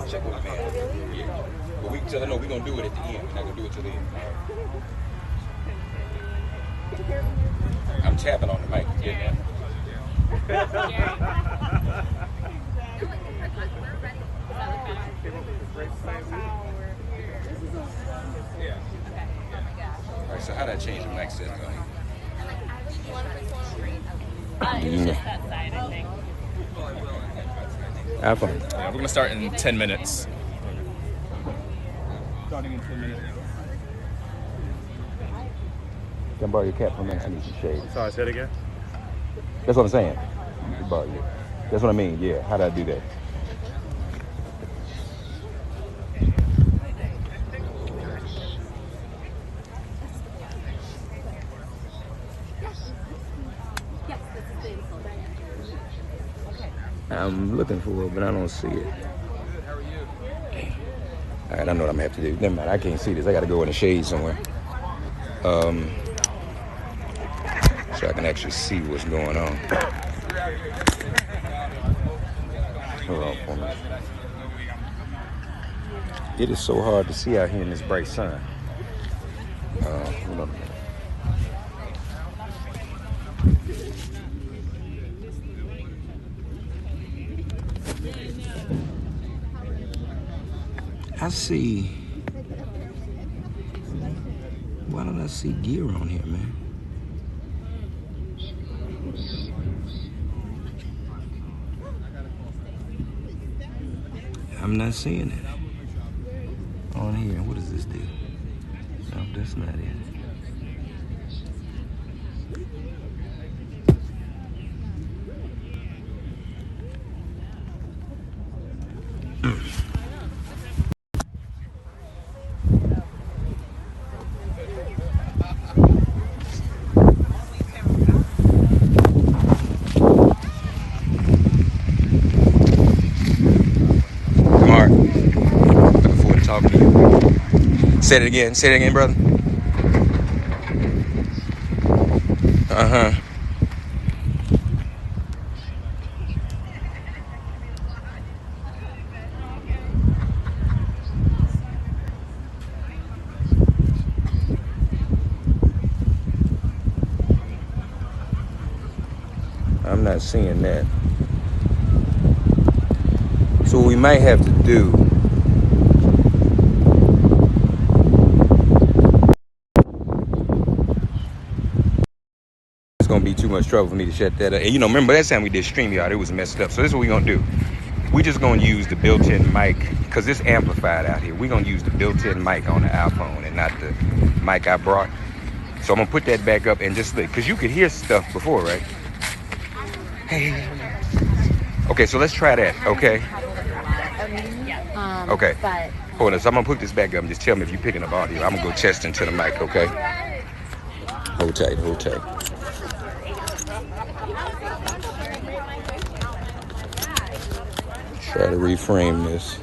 Check with the man. Yeah. But we tell her no, we're gonna do it at the end. We're not gonna do it till the end. I'm tapping on the mic. You get that? Alright, so how did I change the mic set? It's just that side, I think. Have fun. Yeah, we're gonna start in 10 minutes. Starting in 10 minutes. Can I borrow your cap for a minute? I need some shade. Sorry, say it again. That's what I'm saying. Borrow you. That's what I mean. Yeah. How did I do that? I'm looking for it, but I don't see it. All right, I know what I'm gonna have to do. Never mind, I can't see this. I gotta go in the shade somewhere. So I can actually see what's going on. Hold on for me. It is so hard to see out here in this bright sun. Hold on a minute. I see. Why don't I see gear on here, man? I'm not seeing it on here. What is this deal? No, that's not it. Say it again. Say it again, brother. Uh-huh. I'm not seeing that. So what we might have to do, it's gonna be too much trouble for me to shut that up. And you know, remember that time we did StreamYard, it was messed up. So this is what we're gonna do. We're just gonna use the built-in mic, because it's amplified out here. We're gonna use the built-in mic on the iPhone and not the mic I brought. So I'm gonna put that back up and just look, because you could hear stuff before, right? Hey. Okay, so let's try that, okay? Okay. Hold on, so I'm gonna put this back up and just tell me if you're picking up audio. I'm gonna go test into the mic, okay? Hold tight, hold tight. Try to reframe this.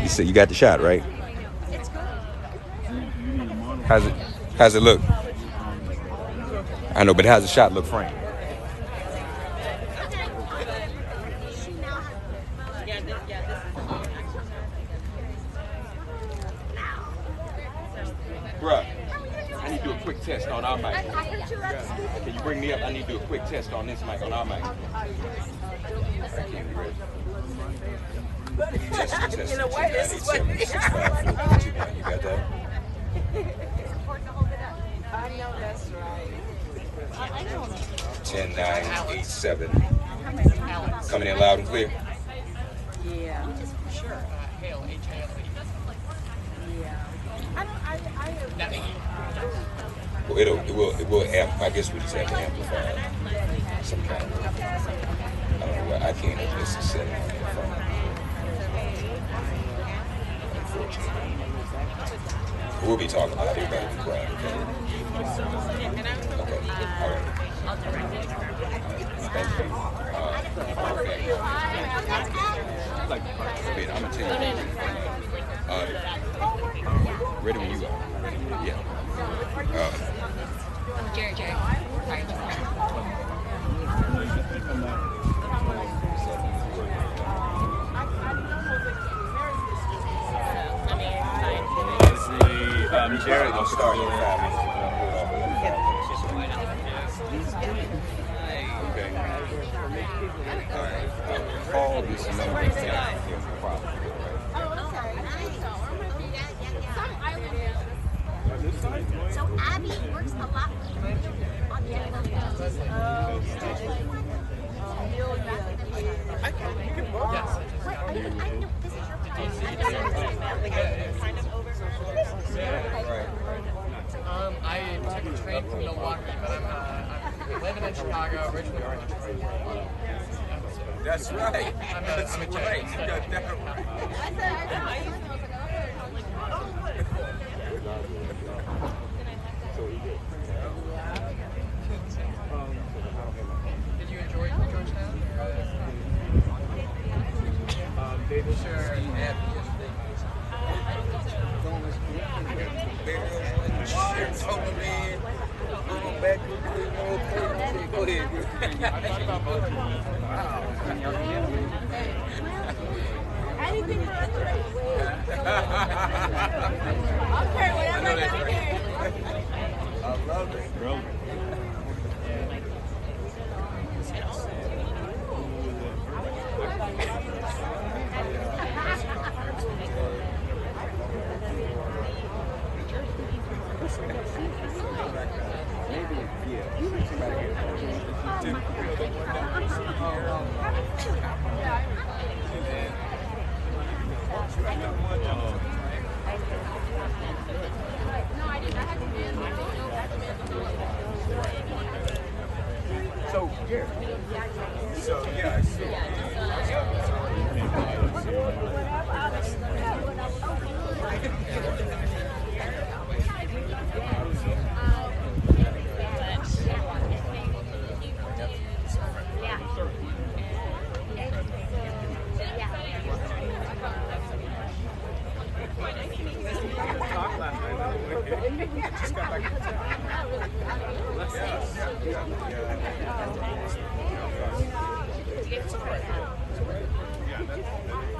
You said you got the shot, right? How's it look? I know, but how's the shot look framed? Bruh, I need to do a quick test on our mic. Can you bring me up? I need to do a quick test on this mic, on our mic. I can't be ready. Test. In a way, this is what you got that? I know that's right. 10, 9, 8, 7. Coming in loud and clear? Yeah. Sure. Hale, H-A-L-E. Yeah. Well, it will amp. I guess we just have to amplify some kind of. I don't know why I can't adjust the setting on the phone. Unfortunately. We'll be talking about it. Everybody be quiet, okay? Okay. All right. I'll direct it. Thank you. Okay. I'm gonna tell you. Ready when you are. Yeah. Jerry. Sorry. Jerry gonna start in 5 minutes. We're gonna hold off another 5 minutes or so. Okay. All right. Call this number. So Abby works a lot on the I took a train from Milwaukee, but I'm living in Chicago, originally from Chicago. That's right. That's right. You got that right. Did you enjoy Georgetown? Sure. Go ahead. Anything for us to okay, whatever I love it.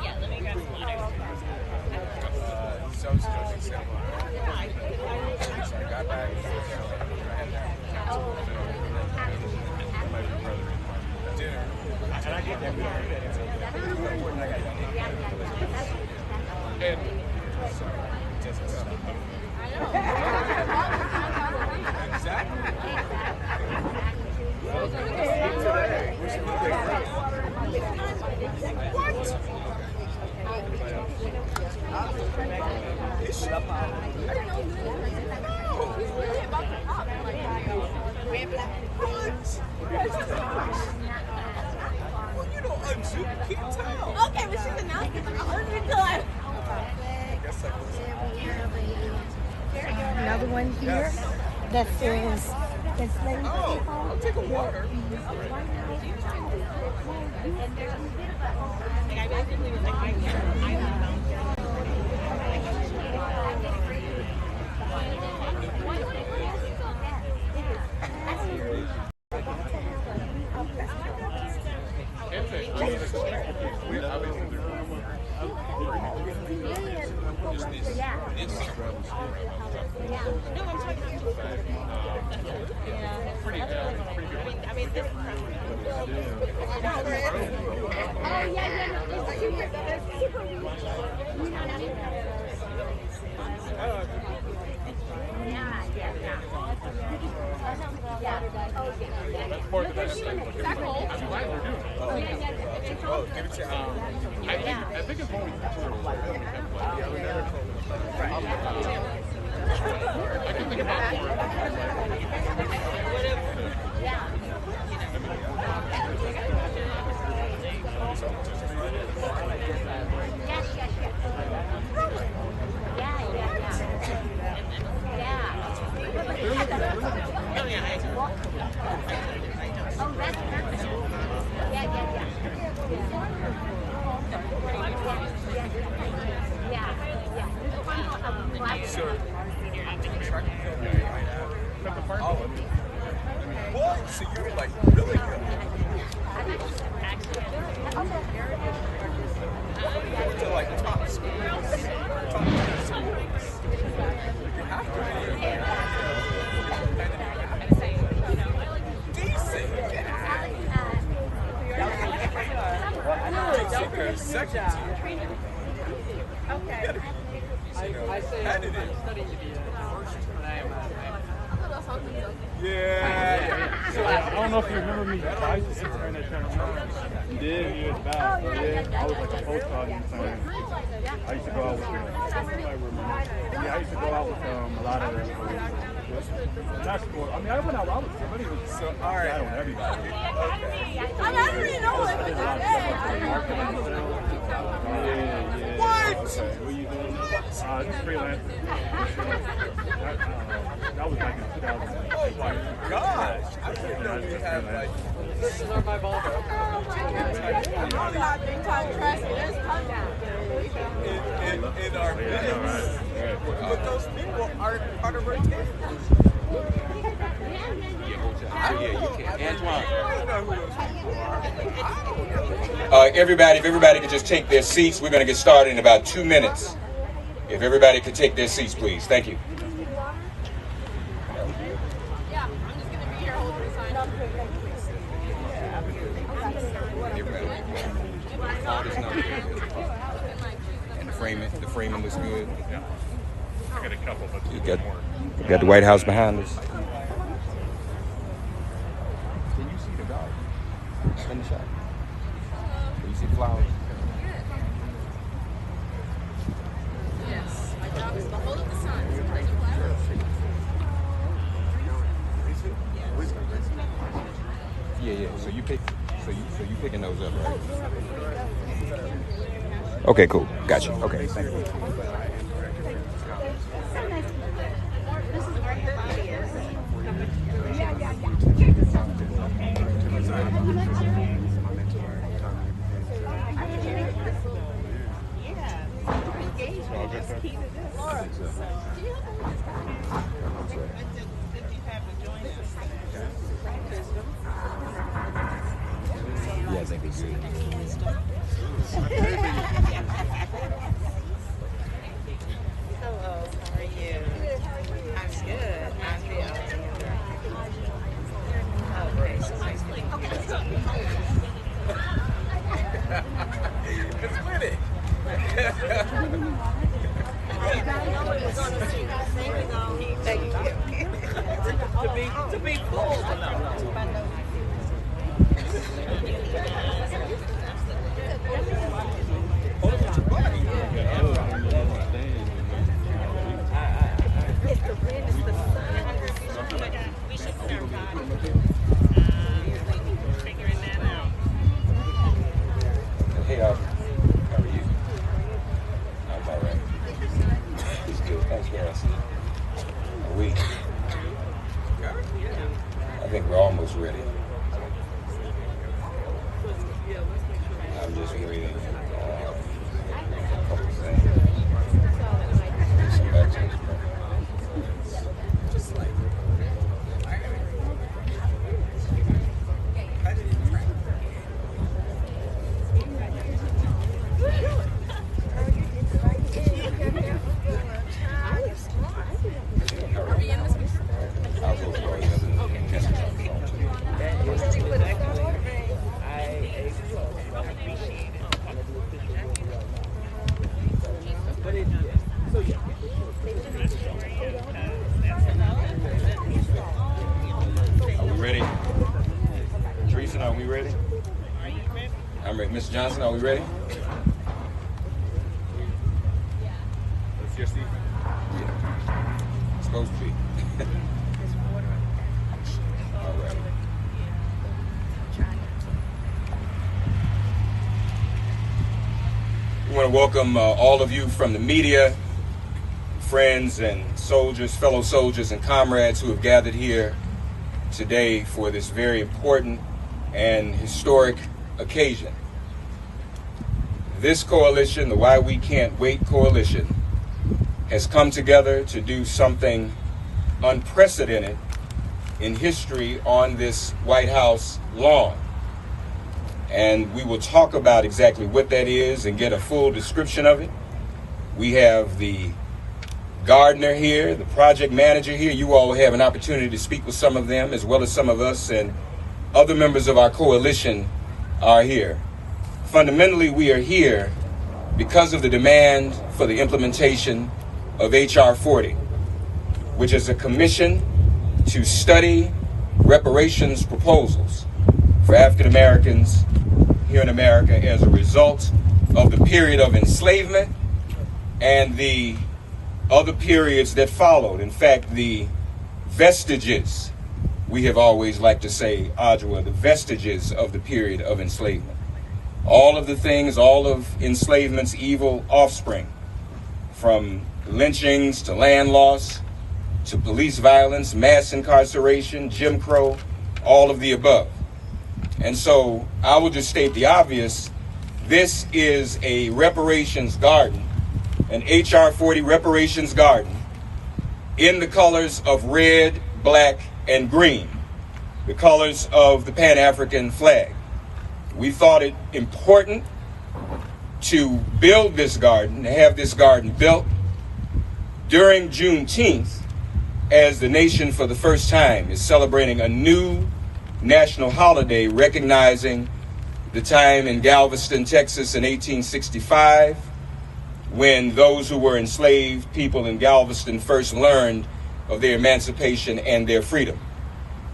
Yeah, let me grab some water. Okay, but she's announced it until I. Another one here that says that's I'll take a water. I think it's only I can think about What? So you're like really good. job. Okay. I say I'm studying to be a nurse, but I am Yeah. So I don't know if you remember me. I used to intern at Channel 9. You did? Years back. Yeah. I was like a postcard intern. I used to go out with I used to go out with a lot of not sport. I mean, I went out. I really was so all right on everybody. I don't even know what it Yeah. What? Okay. What are you doing? Just freelance. That was like in 2000. Oh my gosh! I didn't know we had like. This is my ball. In our business. But those people aren't part of our team. Yeah, you can. Antoine. I don't know who those people are. Everybody, if everybody could just take their seats, we're going to get started in about 2 minutes. If everybody could take their seats, please. Thank you. Yeah, I'm just gonna be here holding the sign. And the framing looks good. I got a couple, but You got the White House behind us. Can you see the garden? In the shot. Can you see the flowers? Yes, my job is to hold up the sign. So take a flower. Yeah. So you picking those up, right? Okay, cool. Gotcha. Okay, thank you. Yeah, I think they see. Hello, how are you? I'm good. I'm good. Okay, so nice to meet you. it's winning. Thank you. to be full enough. Hey, how are you? I'm all right. It's good. Thanks for asking. Are we? I think we're almost ready. I'm just waiting on a couple of things. Some extras. Are we ready? I'm ready. Mr. Johnson, are we ready? That's your seat. Yeah. It's supposed to be. All right. We want to welcome all of you from the media, friends and soldiers, fellow soldiers and comrades who have gathered here today for this very important and historic occasion. This coalition, the Why We Can't Wait coalition, has come together to do something unprecedented in history on this White House lawn. And we will talk about exactly what that is and get a full description of it. We have the gardener here, the project manager here. You all will have an opportunity to speak with some of them as well as some of us, and other members of our coalition are here. Fundamentally, we are here because of the demand for the implementation of H.R. 40, which is a commission to study reparations proposals for African Americans here in America as a result of the period of enslavement and the other periods that followed. In fact, the vestiges, we have always liked to say, Adjoa, the vestiges of the period of enslavement. All of the things, all of enslavement's evil offspring, from lynchings to land loss to police violence, mass incarceration, Jim Crow, all of the above. And so I will just state the obvious. This is a reparations garden, an H.R. 40 reparations garden in the colors of red, black, and green, the colors of the Pan-African flag. We thought it important to build this garden, to have this garden built during Juneteenth, as the nation for the first time is celebrating a new national holiday recognizing the time in Galveston, Texas in 1865, when those who were enslaved people in Galveston first learned of their emancipation and their freedom.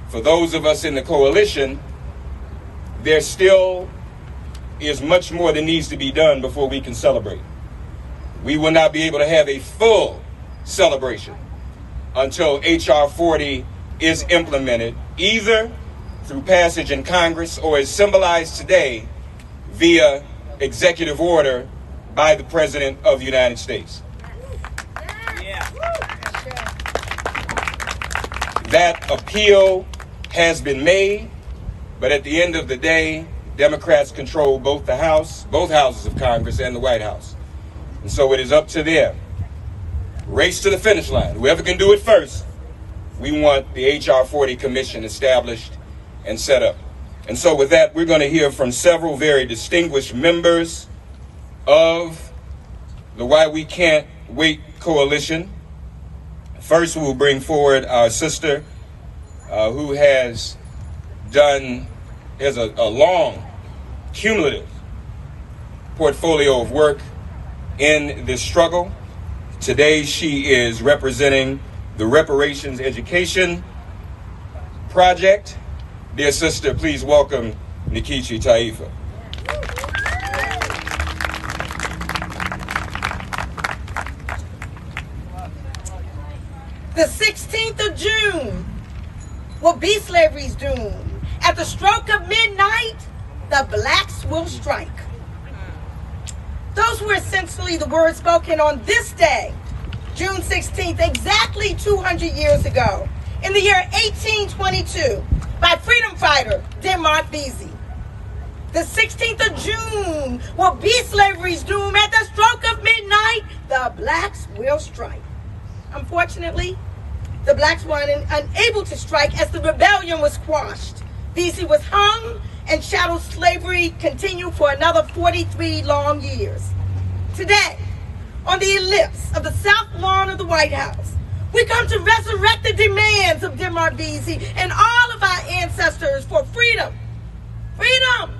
For those of us in the coalition, there still is much more that needs to be done before we can celebrate. We will not be able to have a full celebration until H.R. 40 is implemented, either through passage in Congress or as symbolized today via executive order by the President of the United States. That appeal has been made, but at the end of the day, Democrats control both houses of Congress and the White House. And so it is up to them. Race to the finish line. Whoever can do it first, we want the H.R. 40 Commission established and set up. And so with that, we're going to hear from several very distinguished members of the Why We Can't Wait Coalition. First, we will bring forward our sister who has a long, cumulative portfolio of work in this struggle. Today, she is representing the Reparations Education Project. Dear sister, please welcome Nikichi Taifa. The 16th of June will be slavery's doom. At the stroke of midnight, the blacks will strike. Those were essentially the words spoken on this day, June 16th, exactly 200 years ago, in the year 1822, by freedom fighter Denmark Vesey. The 16th of June will be slavery's doom. At the stroke of midnight, the blacks will strike. Unfortunately, the blacks were unable to strike as the rebellion was quashed. Vesey was hung, and chattel slavery continued for another 43 long years. Today, on the ellipse of the south lawn of the White House, we come to resurrect the demands of Denmark Vesey and all of our ancestors for freedom. Freedom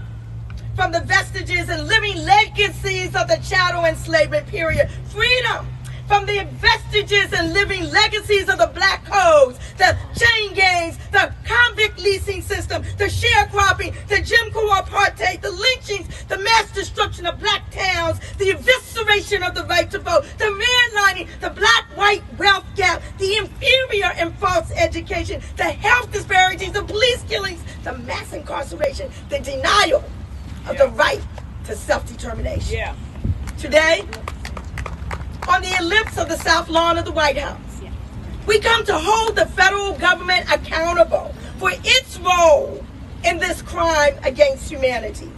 from the vestiges and living legacies of the chattel enslavement period. Freedom from the vestiges and living legacies of the black codes, the chain gangs, the convict leasing system, the sharecropping, the Jim Crow apartheid, the lynchings, the mass destruction of black towns, the evisceration of the right to vote, the redlining, the black-white wealth gap, the inferior and false education, the health disparities, the police killings, the mass incarceration, the denial of the right to self-determination. Today, on the ellipse of the south lawn of the White House, we come to hold the federal government accountable for its role in this crime against humanity.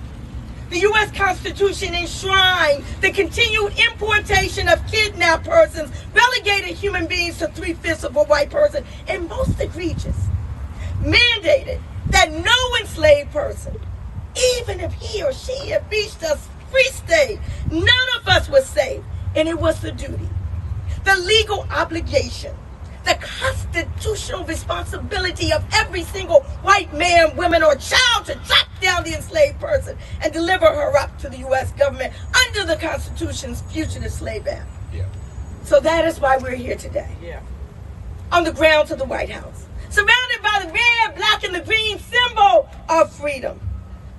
The U.S. Constitution enshrined the continued importation of kidnapped persons, relegated human beings to 3/5 of a white person, and most egregious, mandated that no enslaved person, even if he or she had reached a free state, none of us was safe. And it was the duty, the legal obligation, the constitutional responsibility of every single white man, woman, or child to track down the enslaved person and deliver her up to the U.S. government under the Constitution's Fugitive Slave Act. Yeah. So that is why we're here today. Yeah. On the grounds of the White House, surrounded by the red, black, and the green symbol of freedom,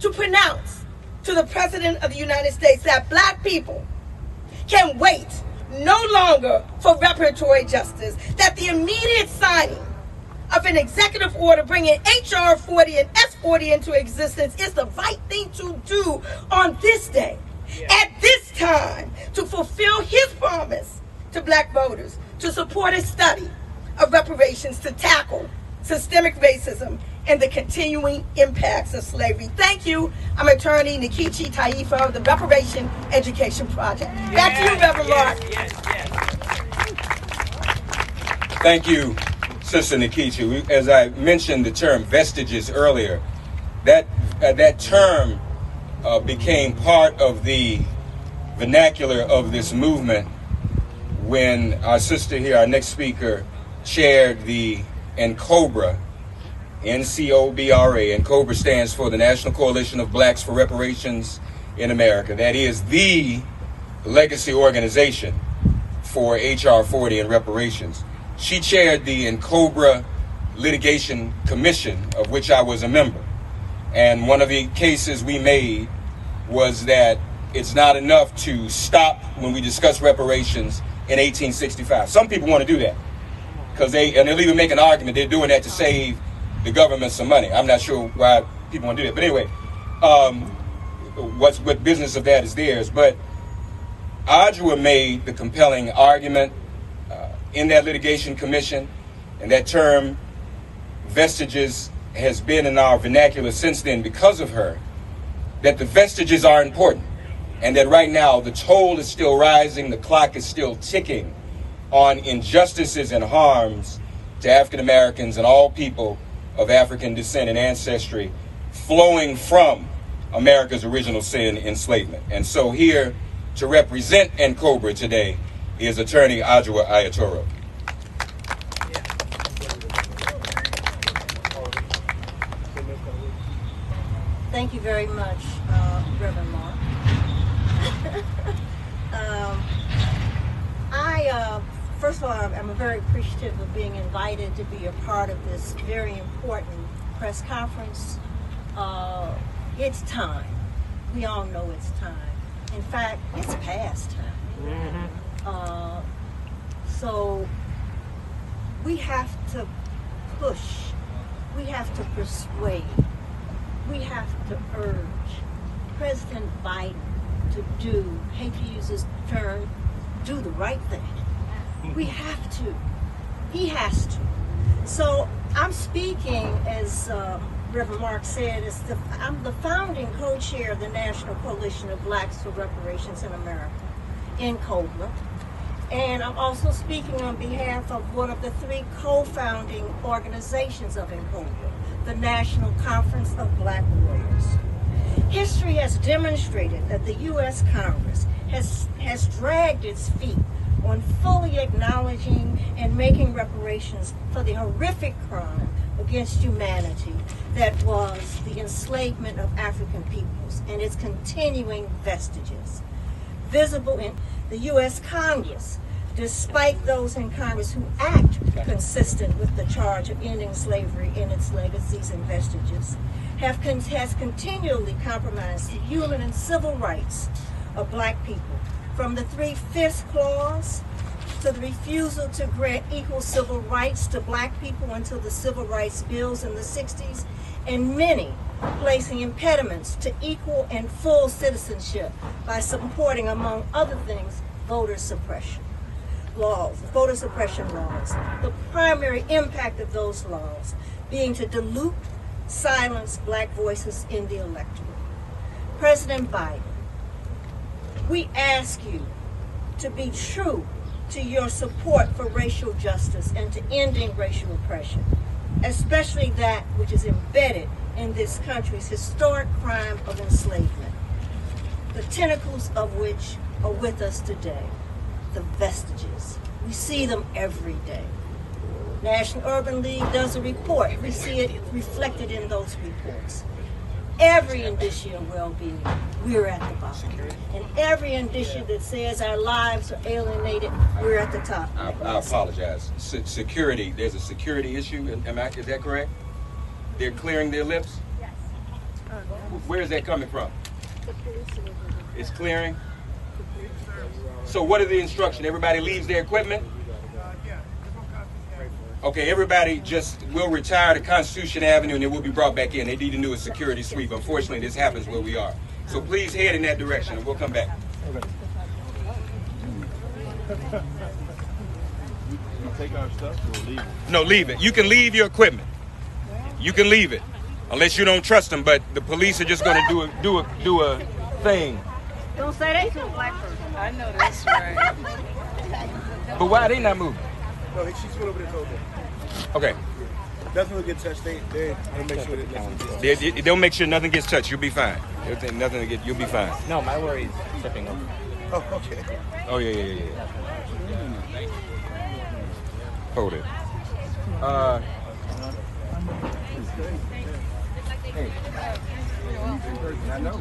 to pronounce to the President of the United States that black people can wait no longer for reparatory justice, that the immediate signing of an executive order bringing H.R. 40 and S-40 into existence is the right thing to do on this day, at this time, to fulfill his promise to black voters, to support a study of reparations to tackle systemic racism and the continuing impacts of slavery. Thank you. I'm attorney Nikichi Taifa of the Reparation Education Project. Back to you, Reverend Mark. Thank you, Sister Nikichi. As I mentioned the term vestiges earlier, that term became part of the vernacular of this movement when our sister here, our next speaker, chaired the NCOBRA, N-C-O-B-R-A. NCOBRA stands for the National Coalition of Blacks for Reparations in America. That is the legacy organization for H.R. 40 and reparations. She chaired the NCOBRA Litigation Commission, of which I was a member. And one of the cases we made was that it's not enough to stop when we discuss reparations in 1865. Some people want to do that because they'll even make an argument they're doing that to save the government some money. I'm not sure why people want to do that. But anyway, what business of that is theirs. But Adjoa made the compelling argument in that litigation commission, and that term vestiges has been in our vernacular since then because of her, that the vestiges are important, and that right now the toll is still rising, the clock is still ticking on injustices and harms to African Americans and all people of African descent and ancestry flowing from America's original sin, enslavement. And so here to represent NCOBRA today is attorney Adjoa Ayatoro. Thank you very much, Reverend Mark. First of all, I'm very appreciative of being invited to be a part of this very important press conference. It's time. We all know it's time. In fact, it's past time. So we have to push. We have to persuade. We have to urge President Biden to do, hate to use this term, do the right thing. We have to. He has to. So I'm speaking, as Reverend Mark said, I'm the founding co-chair of the National Coalition of Blacks for Reparations in America, NCOBRA. And I'm also speaking on behalf of one of the three co-founding organizations of NCOBRA, the National Conference of Black Warriors. History has demonstrated that the U.S. Congress has dragged its feet on fully acknowledging and making reparations for the horrific crime against humanity that was the enslavement of African peoples and its continuing vestiges. Visible in the U.S. Congress, despite those in Congress who act consistent with the charge of ending slavery and its legacies and vestiges, has continually compromised the human and civil rights of black people, from the 3/5 clause to the refusal to grant equal civil rights to black people until the civil rights bills in the 60s, and many placing impediments to equal and full citizenship by supporting, among other things, voter suppression laws. The primary impact of those laws being to dilute, silence black voices in the electorate. President Biden, we ask you to be true to your support for racial justice and to ending racial oppression, especially that which is embedded in this country's historic crime of enslavement, the tentacles of which are with us today, the vestiges. We see them every day. National Urban League does a report. We see it reflected in those reports. Every indicia of well-being, we're at the bottom. And every indicia that says our lives are alienated, we're at the top. I apologize. Security, there's a security issue, is that correct? They're clearing their lips? Yes. Where is that coming from? It's clearing? So what are the instructions? Everybody leaves their equipment? Okay, everybody just will retire to Constitution Avenue and it will be brought back in. They need to do a security sweep. Unfortunately, this happens where we are. So please head in that direction and we'll come back. You take our stuff or leave it? No, leave it. You can leave your equipment. You can leave it. Unless you don't trust them, but the police are just going to do a thing. Don't say that to a black person. I know that's right. But why are they not moving? No, she's went over there told them. Okay. Nothing will get touched. They'll make sure that nothing gets touched. They'll make sure nothing gets touched. You'll be fine. You'll be fine. No, my worry is tipping over. Oh, okay. Oh, yeah. Hold it. Hey. I know.